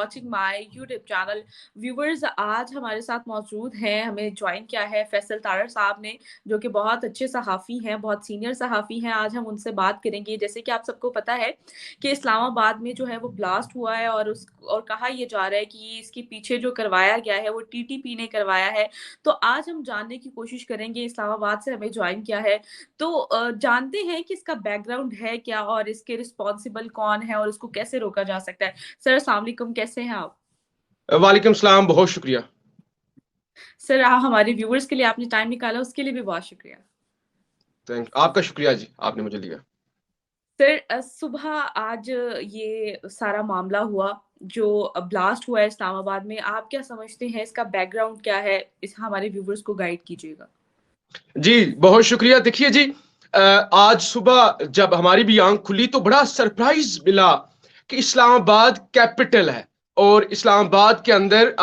Watching my YouTube channel. Viewers, आज हमारे साथ मौजूद हैं, हमें ज्वाइन किया है फैसल तारड़ साहब ने, जो कि बहुत अच्छे सहाफ़ी हैं, बहुत सीनियर सहाफ़ी हैं। आज हम उनसे बात करेंगे। जैसे कि आप सबको पता है कि इस्लामाबाद में जो है वो ब्लास्ट हुआ है, और कहा यह जा रहा है कि इसके पीछे जो करवाया गया है वो टीटीपी ने करवाया है। तो आज हम जानने की कोशिश करेंगे। इस्लामाबाद से हमें ज्वाइन किया है, तो जानते हैं कि इसका बैकग्राउंड है क्या और इसके रिस्पॉन्सिबल कौन है और इसको कैसे रोका जा सकता है। सर, अस्सलाम वालेकुम, कैसे हैं आप? वालेकुम सलाम, बहुत शुक्रिया। सर, हमारे व्यूअर्स के लिए आपने टाइम निकाला, उसके लिए भी बहुत शुक्रिया। थैंक आपका शुक्रिया जी, आपने मुझे लिया। सर, सुबह आज ये सारा मामला हुआ, जो ब्लास्ट हुआ है इस्लामाबाद में, आप क्या समझते हैं, इसका बैकग्राउंड क्या है? इस हमारे व्यूअर्स को गाइड कीजिएगा। जी, बहुत शुक्रिया। देखिए जी, आज सुबह जब हमारी भी आंख खुली तो बड़ा सरप्राइज मिला कि इस्लामाबाद कैपिटल है और इस्लामाबाद के अंदर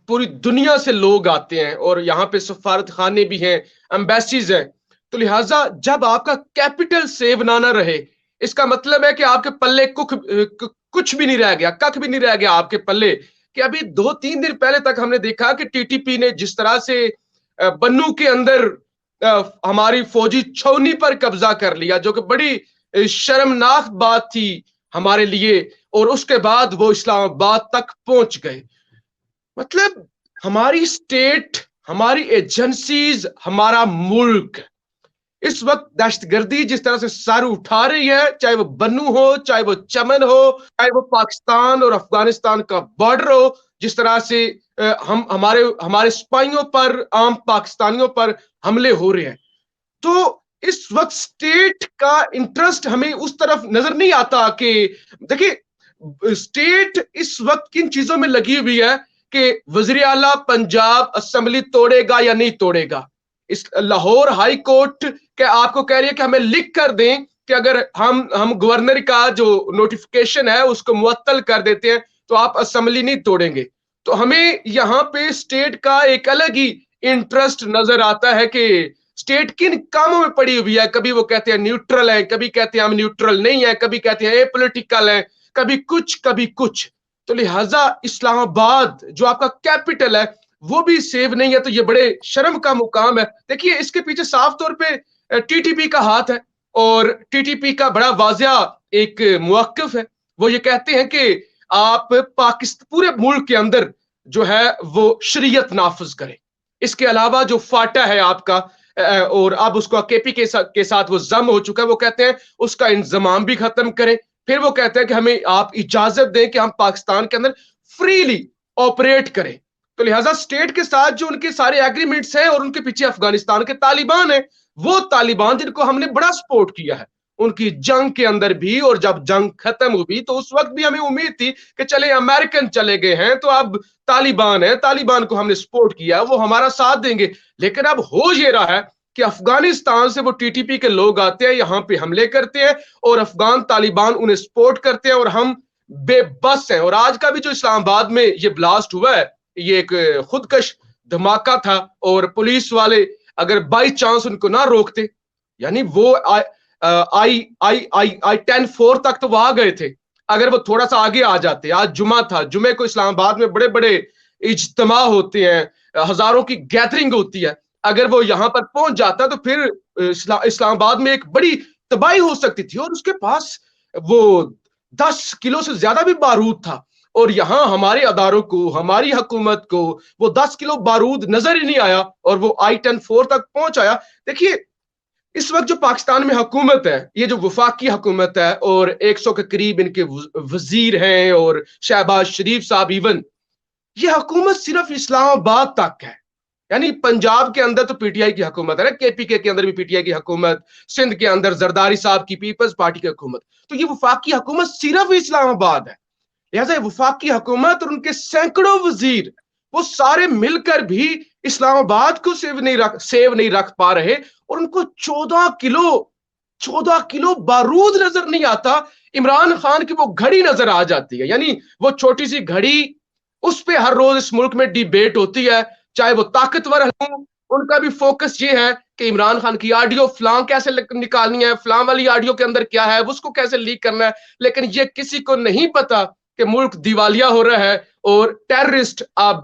पूरी दुनिया से लोग आते हैं और यहाँ पे सफारत खाने भी हैं, एम्बेसीज हैं। तो लिहाजा जब आपका कैपिटल सेव ना रहे, इसका मतलब है कि आपके पल्ले कुछ भी नहीं रह गया, कख भी नहीं रह गया आपके पल्ले। कि अभी 2-3 दिन पहले तक हमने देखा कि टीटीपी ने जिस तरह से बन्नू के अंदर हमारी फौजी छावनी पर कब्जा कर लिया, जो कि बड़ी शर्मनाक बात थी हमारे लिए, और उसके बाद वो इस्लामाबाद तक पहुंच गए। मतलब हमारी स्टेट, हमारी एजेंसीज, हमारा मुल्क इस वक्त दहशतगर्दी जिस तरह से सर उठा रही है, चाहे वो बन्नू हो, चाहे वो चमन हो, चाहे वो पाकिस्तान और अफगानिस्तान का बॉर्डर हो, जिस तरह से हम हमारे हमारे सिपाहियों पर, आम पाकिस्तानियों पर हमले हो रहे हैं। तो इस वक्त स्टेट का इंटरेस्ट हमें उस तरफ नजर नहीं आता कि देखिए, स्टेट इस वक्त किन चीजों में लगी हुई है कि वजीर आला पंजाब असेंबली तोड़ेगा या नहीं तोड़ेगा। इस लाहौर हाई कोर्ट के आपको कह रही है कि हमें लिख कर दें कि अगर हम गवर्नर का जो नोटिफिकेशन है उसको मुअत्तल कर देते हैं तो आप असेंबली नहीं तोड़ेंगे। तो हमें यहाँ पे स्टेट का एक अलग ही इंटरेस्ट नजर आता है कि स्टेट किन कामों में पड़ी हुई है। कभी वो कहते हैं न्यूट्रल है, कभी कहते हैं हम न्यूट्रल नहीं है, कभी कहते हैं ए पॉलिटिकल है, कभी कुछ कभी कुछ। तो लिहाजा इस्लामाबाद जो आपका कैपिटल है वो भी सेव नहीं है, तो ये बड़े शर्म का मुकाम है। देखिए, इसके पीछे साफ तौर पे टीटीपी का हाथ है, और टीटीपी का बड़ा वाजिया एक मुवक्किफ है। वो ये कहते हैं कि आप पाकिस्तान पूरे मुल्क के अंदर जो है वो शरीयत नाफिज करें। इसके अलावा जो फाटा है आपका, और अब उसको केपी के साथ वो जम हो चुका है, वो कहते हैं उसका इंजमाम भी खत्म करें। फिर वो कहते हैं कि हमें आप इजाजत दें कि हम पाकिस्तान के अंदर फ्रीली ऑपरेट करें। तो लिहाजा स्टेट के साथ जो उनके सारे एग्रीमेंट्स हैं, और उनके पीछे अफगानिस्तान के तालिबान है, वो तालिबान जिनको हमने बड़ा सपोर्ट किया है उनकी जंग के अंदर भी, और जब जंग खत्म हुई तो उस वक्त भी हमें उम्मीद थी कि चले अमेरिकन चले गए हैं तो अब तालिबान है, तालिबान को हमने सपोर्ट किया, वो हमारा साथ देंगे। लेकिन अब हो ये रहा है कि अफगानिस्तान से वो टीटीपी के लोग आते हैं, यहां पे हमले करते हैं, और अफगान तालिबान उन्हें सपोर्ट करते हैं, और हम बेबस हैं। और आज का भी जो इस्लामाबाद में ये ब्लास्ट हुआ है, ये एक खुदकश धमाका था, और पुलिस वाले अगर बाई चांस उनको ना रोकते, यानी वो आई आई आई आई 10-4 तक तो वो आ गए थे। अगर वो थोड़ा सा आगे आ जाते, आज जुमा था, जुमे को इस्लामाबाद में बड़े बड़े इज्तिमा होते हैं, हजारों की गैदरिंग होती है, अगर वो यहां पर पहुंच जाता तो फिर इस्लामाबाद में एक बड़ी तबाही हो सकती थी। और उसके पास वो 10 किलो से ज्यादा भी बारूद था, और यहां हमारे अदारों को, हमारी हुकूमत को वो 10 किलो बारूद नजर ही नहीं आया, और वो I-10-4 तक पहुंच आया। देखिए, इस वक्त जो पाकिस्तान में हुकूमत है, ये जो वफाकी हुकूमत है, और 100 के करीब इनके वजीर हैं, और शहबाज शरीफ साहब इवन, ये हुकूमत सिर्फ इस्लामाबाद तक है। यानी पंजाब के अंदर तो पीटीआई की हुकूमत है ना, केपीके के अंदर भी पीटीआई की हुकूमत, सिंध के अंदर जरदारी साहब की पीपल्स पार्टी की हुकूमत। तो ये वफाकी हुकूमत सिर्फ इस्लामाबाद है। लिहाजा वफाकी हुकूमत और उनके सैकड़ों वजीर, वो सारे मिलकर भी इस्लामाबाद को सेव नहीं रख पा रहे, और उनको 14 किलो बारूद नजर नहीं आता। इमरान खान की वो घड़ी नजर आ जाती है, यानी वो छोटी सी घड़ी, उस पर हर रोज इस मुल्क में डिबेट होती है। चाहे वो ताकतवर हो, उनका भी फोकस ये है कि इमरान खान की ऑडियो फलां कैसे निकालनी है, फलां वाली ऑडियो के अंदर क्या है, उसको कैसे लीक करना है। लेकिन ये किसी को नहीं पता कि मुल्क दिवालिया हो रहा है और टेररिस्ट अब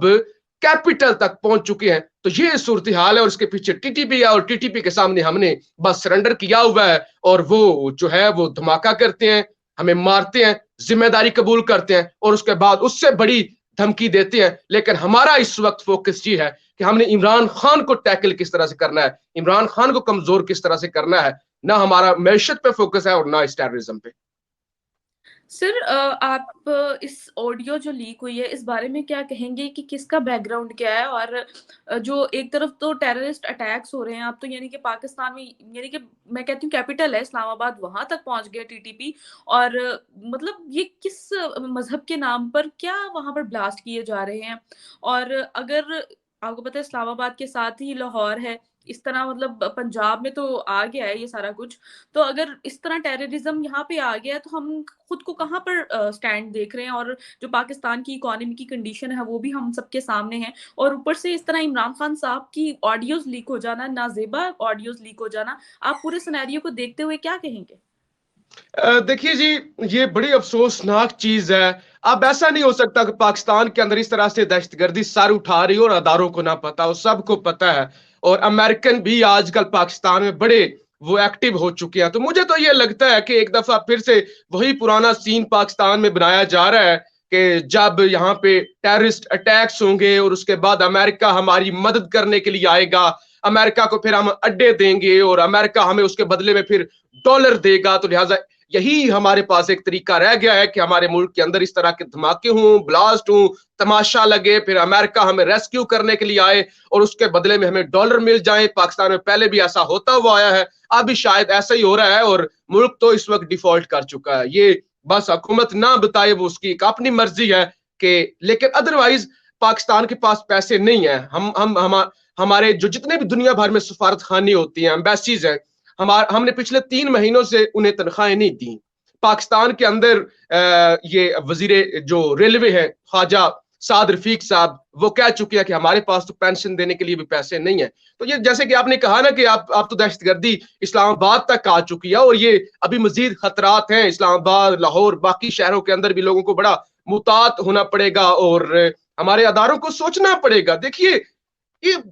कैपिटल तक पहुंच चुके हैं। तो ये सूरत हाल है और इसके पीछे टीटीपी है और टीटीपी के सामने हमने बस सरेंडर किया हुआ है और वो जो है वो धमाका करते हैं, हमें मारते हैं, जिम्मेदारी कबूल करते हैं और उसके बाद उससे बड़ी धमकी देते हैं। लेकिन हमारा इस वक्त फोकस ये है कि हमने इमरान खान को टैकल किस तरह से करना है, इमरान खान को कमजोर किस तरह से करना है। ना हमारा मैशत पे फोकस है और ना इस टेररिज्म पे। सर, आप इस ऑडियो जो लीक हुई है इस बारे में क्या कहेंगे कि किसका बैकग्राउंड क्या है? और जो एक तरफ तो टेररिस्ट अटैक्स हो रहे हैं, आप तो यानी कि पाकिस्तान में, यानी कि मैं कहती हूँ कैपिटल है इस्लामाबाद, वहां तक पहुंच गया टीटीपी। और मतलब ये किस मजहब के नाम पर क्या वहां पर ब्लास्ट किए जा रहे हैं? और अगर आपको पता है इस्लामाबाद के साथ ही लाहौर है, इस तरह मतलब पंजाब में तो आ गया है ये सारा कुछ। तो अगर इस तरह टेररिज्म यहाँ पे आ गया तो हम खुद को कहाँ पर स्टैंड देख रहे हैं? और जो पाकिस्तान की इकोनॉमी की कंडीशन है वो भी हम सबके सामने है, और ऊपर से इस तरह इमरान खान साहब की ऑडियोज लीक हो जाना, नाजेबा ऑडियोज लीक हो जाना, आप पूरे सिनेरियो को देखते हुए क्या कहेंगे? देखिए जी, ये बड़ी अफसोसनाक चीज है। अब ऐसा नहीं हो सकता कि पाकिस्तान के अंदर इस तरह से दहशतगर्दी सर उठा रही हो और अदारों को ना पता हो, सबको पता है। और अमेरिकन भी आजकल पाकिस्तान में बड़े वो एक्टिव हो चुके हैं। तो मुझे तो ये लगता है कि एक दफा फिर से वही पुराना सीन पाकिस्तान में बनाया जा रहा है कि जब यहाँ पे टेररिस्ट अटैक्स होंगे और उसके बाद अमेरिका हमारी मदद करने के लिए आएगा, अमेरिका को फिर हम अड्डे देंगे और अमेरिका हमें उसके बदले में फिर डॉलर देगा। तो लिहाजा यही हमारे पास एक तरीका रह गया है कि हमारे मुल्क के अंदर इस तरह के धमाके हों, ब्लास्ट हों, तमाशा लगे, फिर अमेरिका हमें रेस्क्यू करने के लिए आए और उसके बदले में हमें डॉलर मिल जाए। पाकिस्तान में पहले भी ऐसा होता हुआ आया है, अब भी शायद ऐसा ही हो रहा है और मुल्क तो इस वक्त डिफॉल्ट कर चुका है। ये बस हुकूमत ना बताए, वो उसकी एक अपनी मर्जी है कि, लेकिन अदरवाइज पाकिस्तान के पास पैसे नहीं है। हमारे जो जितने भी दुनिया भर में सफारत खानी होती हैं, एम्बेसीज है, हमने पिछले 3 महीनों से उन्हें तनख्वाहें नहीं दी। पाकिस्तान के अंदर ये वजीर जो रेलवे है ख्वाजा साद रफीक साहब, वो कह चुके हैं कि हमारे पास तो पेंशन देने के लिए भी पैसे नहीं है। तो ये जैसे कि आपने कहा ना कि आप तो दहशतगर्दी इस्लामाबाद तक आ चुकी है और ये अभी मजीद खतरात हैं। इस्लामाबाद, लाहौर, बाकी शहरों के अंदर भी लोगों को बड़ा मुतात होना पड़ेगा और हमारे अदारों को सोचना पड़ेगा। देखिए, ये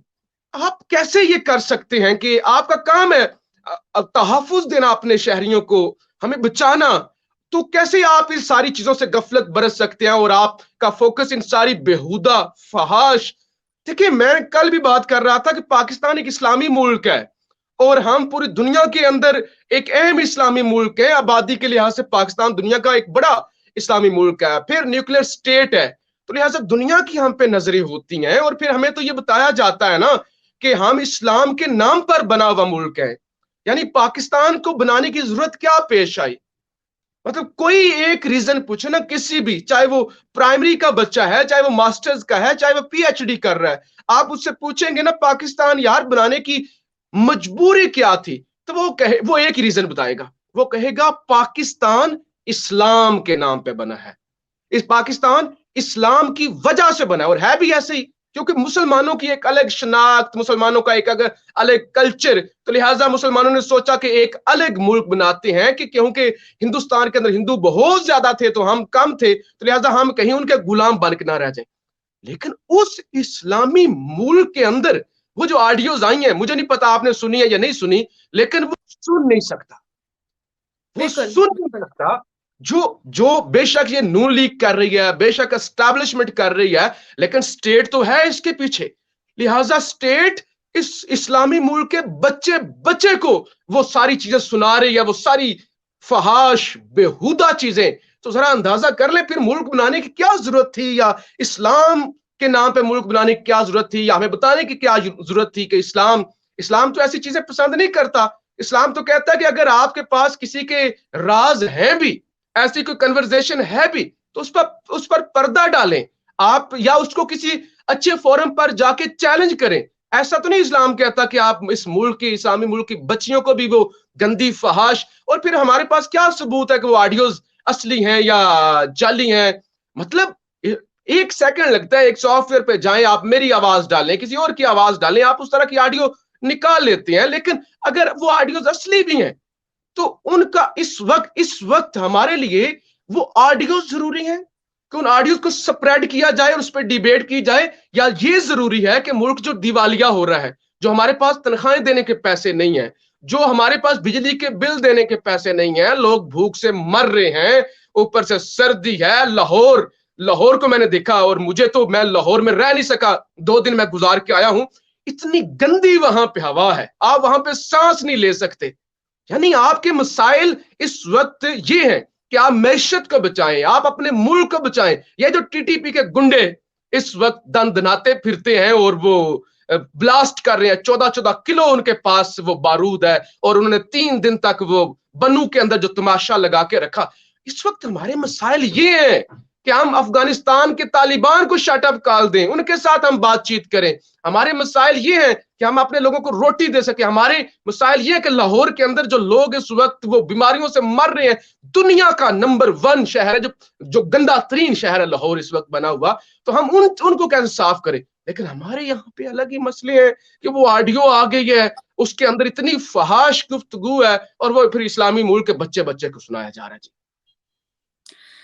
आप कैसे ये कर सकते हैं कि आपका काम है तहफ़्फ़ुज़ देना अपने शहरियों को, हमें बचाना, तो कैसे आप इस सारी चीजों से गफलत बरत सकते हैं और आपका फोकस इन सारी बेहुदा फहाश। देखिए, मैं कल भी बात कर रहा था कि पाकिस्तान एक इस्लामी मुल्क है और हम पूरी दुनिया के अंदर एक अहम इस्लामी मुल्क है। आबादी के लिहाज से पाकिस्तान दुनिया का एक बड़ा इस्लामी मुल्क है, फिर न्यूक्लियर स्टेट है। तो लिहाजा दुनिया की हम पे नजरें होती हैं और फिर हमें तो ये बताया जाता है ना कि हम इस्लाम के नाम पर बना हुआ मुल्क है। यानी पाकिस्तान को बनाने की जरूरत क्या पेश आई? मतलब कोई एक रीजन पूछे ना, किसी भी, चाहे वो प्राइमरी का बच्चा है, चाहे वो मास्टर्स का है, चाहे वो पीएचडी कर रहा है, आप उससे पूछेंगे ना पाकिस्तान यार बनाने की मजबूरी क्या थी, तो वो एक ही रीजन बताएगा। वो कहेगा पाकिस्तान इस्लाम के नाम पे बना है, इस पाकिस्तान इस्लाम की वजह से बना है। और है भी ऐसे ही, क्योंकि मुसलमानों की एक अलग शनाख्त, मुसलमानों का एक अगर अलग कल्चर, तो लिहाजा मुसलमानों ने सोचा कि एक अलग मुल्क बनाते हैं कि क्योंकि हिंदुस्तान के अंदर हिंदू बहुत ज्यादा थे तो हम कम थे, तो लिहाजा हम कहीं उनके गुलाम बन के ना रह जाए। लेकिन उस इस्लामी मुल्क के अंदर वो जो ऑडियोज आई हैं, मुझे नहीं पता आपने सुनी है या नहीं सुनी, लेकिन वो सुन नहीं सकता, वो बिल्कुल, सुन नहीं बिल्कुल। सकता। जो जो बेशक ये नून लीग कर रही है, बेशक एस्टैब्लिशमेंट कर रही है, लेकिन स्टेट तो है इसके पीछे। लिहाजा स्टेट इस इस्लामी मुल्क के बच्चे बच्चे को वो सारी चीजें सुना रही है, वो सारी फहाश बेहुदा चीजें। तो जरा अंदाजा कर ले फिर मुल्क बनाने की क्या जरूरत थी, या इस्लाम के नाम पे मुल्क बनाने की क्या जरूरत थी, या हमें बताने की क्या जरूरत थी कि इस्लाम इस्लाम तो ऐसी चीजें पसंद नहीं करता। इस्लाम तो कहता है कि अगर आपके पास किसी के राज हैं भी, ऐसी कोई कन्वर्सेशन है भी, तो उस पर पर्दा डालें आप, या उसको किसी अच्छे फोरम पर जाके चैलेंज करें। ऐसा तो नहीं इस्लाम कहता कि आप इस मुल्क की, इस्लामी मुल्क की बच्चियों को भी वो गंदी फहाश, और फिर हमारे पास क्या सबूत है कि वो ऑडियोज असली हैं या जाली हैं? मतलब एक सेकंड लगता है, एक सॉफ्टवेयर पे जाएं, आप मेरी आवाज डालें, किसी और की आवाज डालें, आप उस तरह की ऑडियो निकाल लेते हैं। लेकिन अगर वो ऑडियोज असली भी हैं तो उनका इस वक्त हमारे लिए वो ऑडियो जरूरी है कि उन ऑडियोज को स्प्रेड किया जाए और उस पर डिबेट की जाए, या ये जरूरी है कि मुल्क जो दिवालिया हो रहा है, जो हमारे पास तनख्वाहें देने के पैसे नहीं है, जो हमारे पास बिजली के बिल देने के पैसे नहीं है, लोग भूख से मर रहे हैं, ऊपर से सर्दी है, लाहौर लाहौर को मैंने देखा, और मुझे तो, मैं लाहौर में रह नहीं सका, 2 दिन मैं गुजार के आया हूं, इतनी गंदी वहां पे हवा है, आप वहां पे सांस नहीं ले सकते। यानी आपके मसाइल इस वक्त ये हैं कि आप मैशत को बचाएं, आप अपने मुल्क को बचाएं। ये जो टीटीपी के गुंडे इस वक्त दंदनाते फिरते हैं और वो ब्लास्ट कर रहे हैं, 14-14 किलो उनके पास वो बारूद है, और उन्होंने 3 दिन तक वो बनू के अंदर जो तमाशा लगा के रखा। इस वक्त हमारे मसाइल ये हैं कि हम अफगानिस्तान के तालिबान को शटअप कॉल दें, उनके साथ हम बातचीत करें। हमारे मसाइल ये हैं कि हम अपने लोगों को रोटी दे सके। हमारे मसाइल ये है कि लाहौर के अंदर जो लोग इस वक्त वो बीमारियों से मर रहे हैं, दुनिया का नंबर 1 शहर है, जो गंदा तरीन शहर है लाहौर इस वक्त बना हुआ, तो हम उनको कैसे साफ करें। लेकिन हमारे यहाँ पे अलग ही मसले हैं कि वो ऑडियो आ गई है, उसके अंदर इतनी फहाश गुफ्तगू है, और वो फिर इस्लामी मुल्क के बच्चे बच्चे को सुनाया जा रहा है।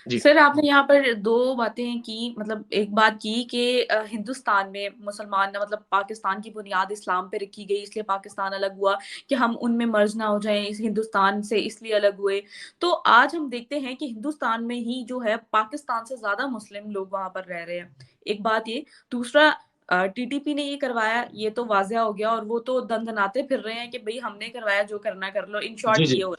जी सर, आपने यहाँ पर 2 बातें की, मतलब एक बात की कि हिंदुस्तान में मुसलमान, मतलब पाकिस्तान की बुनियाद इस्लाम पे रखी गई, इसलिए पाकिस्तान अलग हुआ कि हम उनमें मर्ज ना हो जाएं, इस हिंदुस्तान से इसलिए अलग हुए। तो आज हम देखते हैं कि हिंदुस्तान में ही जो है पाकिस्तान से ज्यादा मुस्लिम लोग वहां पर रह रहे हैं। एक बात ये। दूसरा, टीटीपी ने ये करवाया, ये तो वाजिया हो गया, और वो तो दंदनाते फिर रहे हैं कि भाई हमने करवाया, जो करना कर लो। इन शॉर्ट जी ये जी। हो।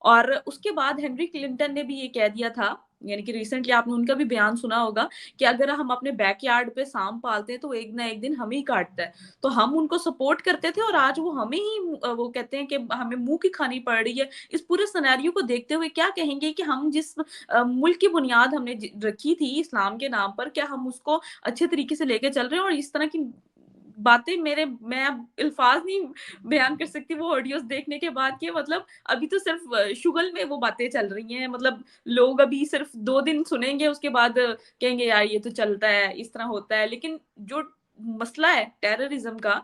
और उसके बाद हेनरी क्लिंटन ने भी ये कह दिया था, यानी कि रिसेंटली आपने उनका भी बयान सुना होगा, कि अगर हम अपने बैकयार्ड पे सांप पालते हैं तो एक ना एक दिन हमें ही काटता है। तो हम उनको सपोर्ट करते थे, और आज वो हमें ही वो कहते हैं कि हमें मुंह की खानी पड़ रही है। इस पूरे सिनेरियो को देखते हुए क्या कहेंगे कि हम जिस मुल्क की बुनियाद हमने रखी थी इस्लाम के नाम पर, क्या हम उसको अच्छे तरीके से लेके चल रहे हैं? और इस तरह की बातें मैं अब अल्फाज नहीं बयान कर सकती वो ऑडियोज देखने के बाद, कि मतलब अभी तो सिर्फ शुगल में वो बातें चल रही हैं। मतलब लोग अभी सिर्फ 2 दिन सुनेंगे, उसके बाद कहेंगे यार ये तो चलता है, इस तरह होता है। लेकिन जो मसला है टेररिज्म का,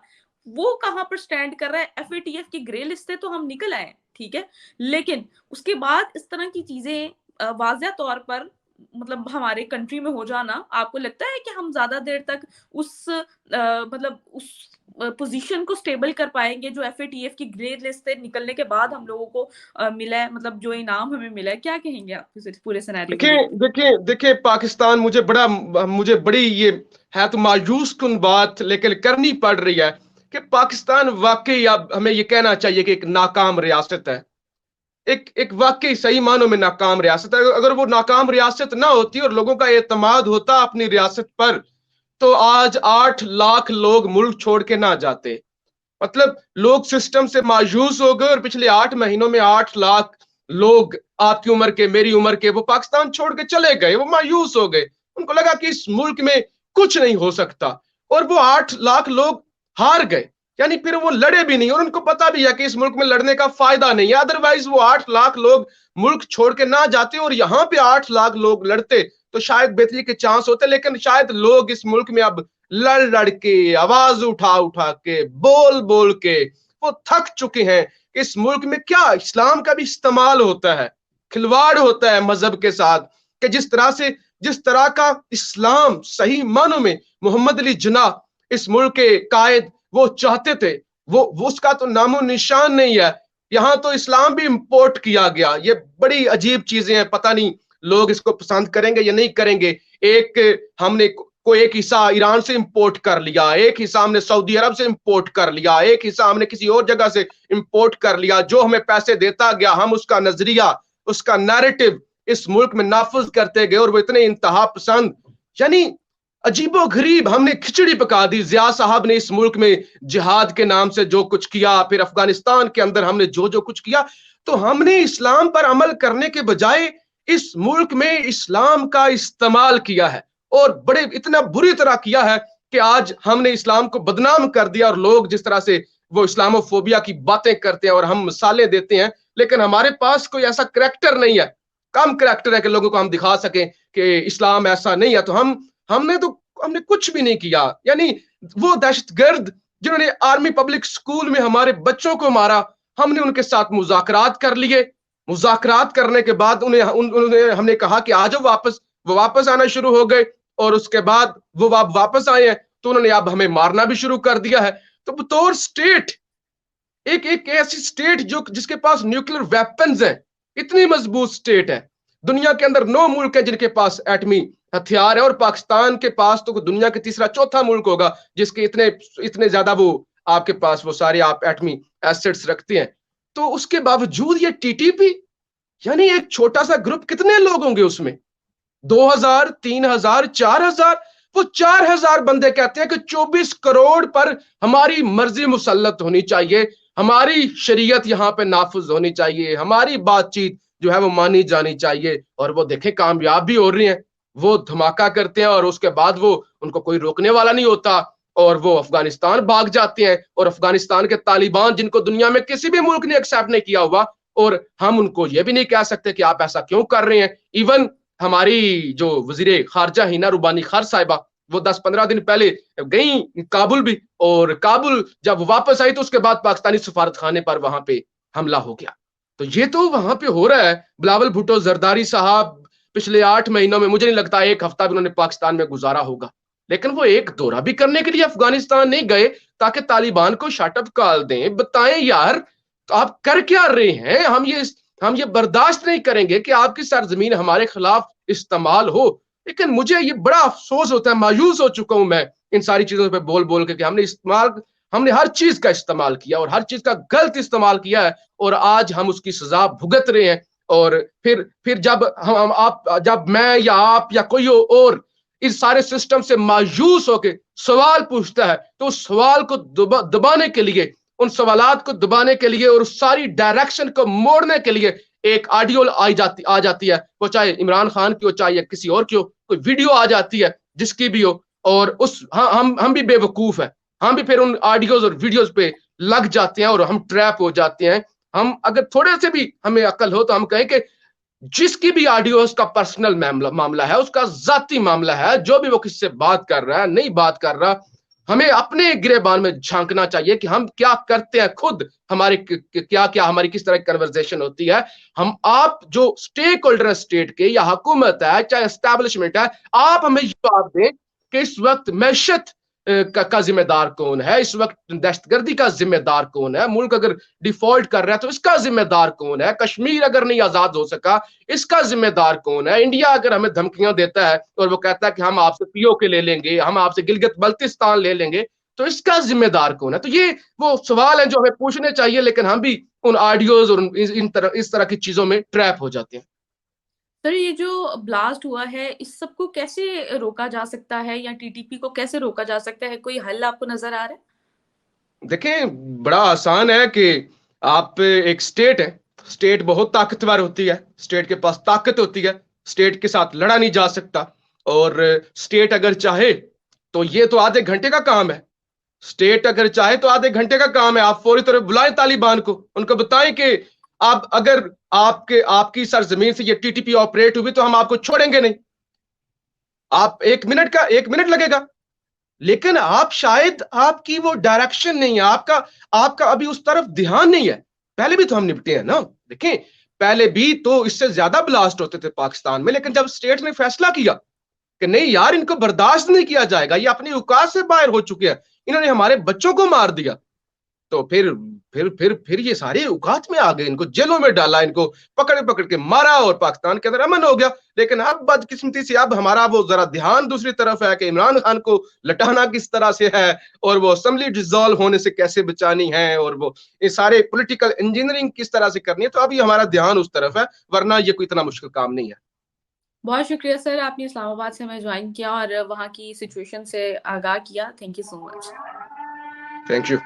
वो कहाँ पर स्टैंड कर रहा है? एफएटीएफ की ग्रे लिस्ट से तो हम निकल आए, ठीक है, लेकिन उसके बाद इस तरह की चीजें वाज़िया तौर पर मतलब हमारे कंट्री में हो जाना, आपको लगता है कि हम ज्यादा देर तक उस मतलब उस पोजीशन को स्टेबल कर पाएंगे जो एफएटीएफ की ग्रे लिस्ट से निकलने के बाद हम लोगों को मिला है, मतलब जो इनाम हमें मिला है? क्या कहेंगे आप इस पूरे सिनेरियो को देखिए देखते देखिए देखिए, पाकिस्तान, मुझे बड़ी ये है तो मायूस कुन बात लेकिन करनी पड़ रही है कि पाकिस्तान वाकई अब हमें ये कहना चाहिए कि एक नाकाम रियासत है। एक एक वाकई सही मानों में नाकाम रियासत है। अगर वो नाकाम रियासत ना होती और लोगों का एतमाद होता अपनी रियासत पर, तो आज 8 लाख लोग मुल्क छोड़ के ना जाते। मतलब लोग सिस्टम से मायूस हो गए, और पिछले 8 महीनों में 8 लाख लोग आपकी उम्र के, मेरी उम्र के, वो पाकिस्तान छोड़ के चले गए। वो मायूस हो गए, उनको लगा कि इस मुल्क में कुछ नहीं हो सकता, और वो 8 लाख लोग हार गए। यानी फिर वो लड़े भी नहीं, और उनको पता भी है कि इस मुल्क में लड़ने का फायदा नहीं है। अदरवाइज वो 8 लाख लोग मुल्क छोड़ के ना जाते, और यहाँ पे 8 लाख लोग लड़ते तो शायद बेहतरी के चांस होते। लेकिन शायद लोग इस मुल्क में अब लड़ लड़ के, आवाज उठा उठा के, बोल बोल के वो थक चुके हैं कि इस मुल्क में क्या इस्लाम का भी इस्तेमाल होता है, खिलवाड़ होता है मजहब के साथ, कि जिस तरह का इस्लाम सही मानों में मोहम्मद अली जिन्ना, इस मुल्क के कायद, वो चाहते थे, वो उसका तो नामो निशान नहीं है। यहाँ तो इस्लाम भी इंपोर्ट किया गया। ये बड़ी अजीब चीजें हैं, पता नहीं लोग इसको पसंद करेंगे या नहीं करेंगे। हमने कोई एक हिस्सा ईरान से इंपोर्ट कर लिया, एक हिस्सा हमने सऊदी अरब से इंपोर्ट कर लिया, एक हिस्सा हमने किसी और जगह से इंपोर्ट कर लिया। जो हमें पैसे देता गया, हम उसका नजरिया, उसका नैरेटिव इस मुल्क में नाफिज करते गए, और वो इतने इंतहा पसंद, यानी अजीबो गरीब हमने खिचड़ी पका दी। जिया साहब ने इस मुल्क में जिहाद के नाम से जो कुछ किया, फिर अफगानिस्तान के अंदर हमने जो जो कुछ किया, तो हमने इस्लाम पर अमल करने के बजाय इस मुल्क में इस्लाम का इस्तेमाल किया है, और बड़े इतना बुरी तरह किया है कि आज हमने इस्लाम को बदनाम कर दिया। और लोग जिस तरह से वो इस्लामोफोबिया की बातें करते हैं और हम मिसालें देते हैं, लेकिन हमारे पास कोई ऐसा करैक्टर नहीं है, कम करैक्टर है कि लोगों को हम दिखा सकें कि इस्लाम ऐसा नहीं है। तो हमने कुछ भी नहीं किया। यानी वो दहशतगर्द जिन्होंने आर्मी पब्लिक स्कूल में हमारे बच्चों को मारा, हमने उनके साथ मुज़ाकरात कर लिए। मुज़ाकरात करने के बाद उन्हें हमने कहा कि आ जाओ, वो वापस आना शुरू हो गए, और उसके बाद वो वापस आए हैं तो उन्होंने अब हमें मारना भी शुरू कर दिया है। तो बतौर स्टेट, एक एक ऐसी स्टेट जो जिसके पास न्यूक्लियर वेपन्स हैं, इतनी मजबूत स्टेट है। दुनिया के अंदर 9 मुल्क है जिनके पास एटमी हथियार है, और पाकिस्तान के पास तो दुनिया के तीसरा चौथा मुल्क होगा जिसके इतने इतने ज्यादा वो आपके पास वो सारे आप एटमी एसेट्स रखते हैं। तो उसके बावजूद ये टीटीपी, यानी एक छोटा सा ग्रुप, कितने लोग होंगे उसमें? 2000, 3000, 4000। वो 4000 बंदे कहते हैं कि 24 करोड़ पर हमारी मर्जी मुसल्लत होनी चाहिए, हमारी शरीयत यहाँ पे नाफुज होनी चाहिए, हमारी बातचीत जो है वो मानी जानी चाहिए। और वो देखें कामयाब भी हो रही हैं, वो धमाका करते हैं और उसके बाद वो उनको कोई रोकने वाला नहीं होता, और वो अफगानिस्तान भाग जाते हैं। और अफगानिस्तान के तालिबान, जिनको दुनिया में किसी भी मुल्क ने एक्सेप्ट नहीं किया हुआ, और हम उनको ये भी नहीं कह सकते कि आप ऐसा क्यों कर रहे हैं। इवन हमारी जो वजीर खारजा हिना रुबानी खार साहिबा, वो 10-15 दिन पहले गई काबुल भी, और काबुल जब वापस आई तो उसके बाद पाकिस्तानी सफारत खाने पर वहां पे हमला हो गया। तो ये तो वहां पे हो रहा है। बिलावल भुट्टो जरदारी साहब पिछले 8 महीनों में मुझे नहीं लगता एक हफ्ता भी उन्होंने पाकिस्तान में गुजारा होगा, लेकिन वो एक दौरा भी करने के लिए अफगानिस्तान नहीं गए ताकि तालिबान को शटअप कॉल दें। बताएं यार, तो आप कर क्या रहे हैं? हम ये बर्दाश्त नहीं करेंगे कि आपकी सरजमीन हमारे खिलाफ इस्तेमाल हो। लेकिन मुझे ये बड़ा अफसोस होता है, मायूस हो चुका हूं मैं इन सारी चीजों पे बोल बोल के कि हमने हर चीज का इस्तेमाल किया और हर चीज का गलत इस्तेमाल किया है, और आज हम उसकी सजा भुगत रहे हैं। और फिर जब मैं या आप या कोई और इस सारे सिस्टम से मायूस होकर सवाल पूछता है, तो उस सवाल को दबाने के लिए, उन सवालात को दबाने के लिए और उस सारी डायरेक्शन को मोड़ने के लिए एक ऑडियो आ जाती है, वो चाहे इमरान खान की हो चाहे किसी और की हो, कोई वीडियो आ जाती है जिसकी भी हो, और उस हम भी बेवकूफ है, हम भी फिर उन ऑडियोज और वीडियोज पे लग जाते हैं और हम ट्रैप हो जाते हैं। हम अगर थोड़े से भी हमें अकल हो तो हम कहें कि जिसकी भी ऑडियो उसका पर्सनल मामला है, उसका जाती मामला है, जो भी वो किससे बात कर रहा है नहीं बात कर रहा, हमें अपने गिरेबान में झांकना चाहिए कि हम क्या करते हैं खुद, हमारी क्या क्या हमारी किस तरह की कन्वर्सेशन होती है। हम आप जो स्टेक होल्डर स्टेट के या हुकूमत है चाहे एस्टैब्लिशमेंट है, आप हमें जवाब दें कि इस वक्त मैशत का जिम्मेदार कौन है, इस वक्त दहशतगर्दी का जिम्मेदार कौन है, मुल्क अगर डिफॉल्ट कर रहा है तो इसका जिम्मेदार कौन है, कश्मीर अगर नहीं आजाद हो सका इसका जिम्मेदार कौन है, इंडिया अगर हमें धमकियां देता है और वो कहता है कि हम आपसे पीओके ले लेंगे, हम आपसे गिलगित बल्तिस्तान ले लेंगे, तो इसका जिम्मेदार कौन है। तो ये वो सवाल है जो हमें पूछने चाहिए, लेकिन हम भी उन ऑडियोज और इस तरह की चीजों में ट्रैप हो जाते हैं। सर, ये जो ब्लास्ट हुआ है इस सबको कैसे रोका जा सकता है, या टीटीपी को कैसे रोका जा सकता है? कोई हल आपको नजर आ रहा है? देखें, बड़ा आसान है कि आप एक स्टेट है, स्टेट बहुत ताकतवर होती है, स्टेट के पास ताकत होती है, स्टेट के साथ लड़ा नहीं जा सकता। और स्टेट अगर चाहे तो ये तो आधे घंटे का काम है, स्टेट अगर चाहे तो आधे घंटे का काम है। आप फौरी तौर पर बुलाएं तालिबान को, उनको बताएं कि आप अगर आपकी सरजमीन से ये टीटीपी ऑपरेट हुई तो हम आपको छोड़ेंगे नहीं। आप 1 मिनट लगेगा, लेकिन आप शायद आपकी वो डायरेक्शन नहीं है, आपका आपका अभी उस तरफ ध्यान नहीं है। पहले भी तो हम निपटे हैं ना, देखें, पहले भी तो इससे ज्यादा ब्लास्ट होते थे पाकिस्तान में, लेकिन जब स्टेट ने फैसला किया कि नहीं यार इनको बर्दाश्त नहीं किया जाएगा, ये अपनी औकात से बाहर हो चुके हैं, इन्होंने हमारे बच्चों को मार दिया, तो फिर ये सारे औकात में आ गए, इनको जेलों में डाला, इनको पकड़ पकड़ के मारा और पाकिस्तान के अंदर अमन हो गया। लेकिन अब बदकिस्मती से अब हमारा वो जरा ध्यान दूसरी तरफ है कि इमरान खान को लटाना किस तरह से है, और वो असेंबली डिसॉल्व होने से कैसे बचानी है, और वो ये सारे पॉलिटिकल इंजीनियरिंग किस तरह से करनी है। तो अभी हमारा ध्यान उस तरफ है, वरना ये कोई इतना मुश्किल काम नहीं है। बहुत शुक्रिया सर, आपने इस्लामाबाद से हमें ज्वाइन किया और वहाँ की सिचुएशन से आगाह किया। Thank you so much. Thank you.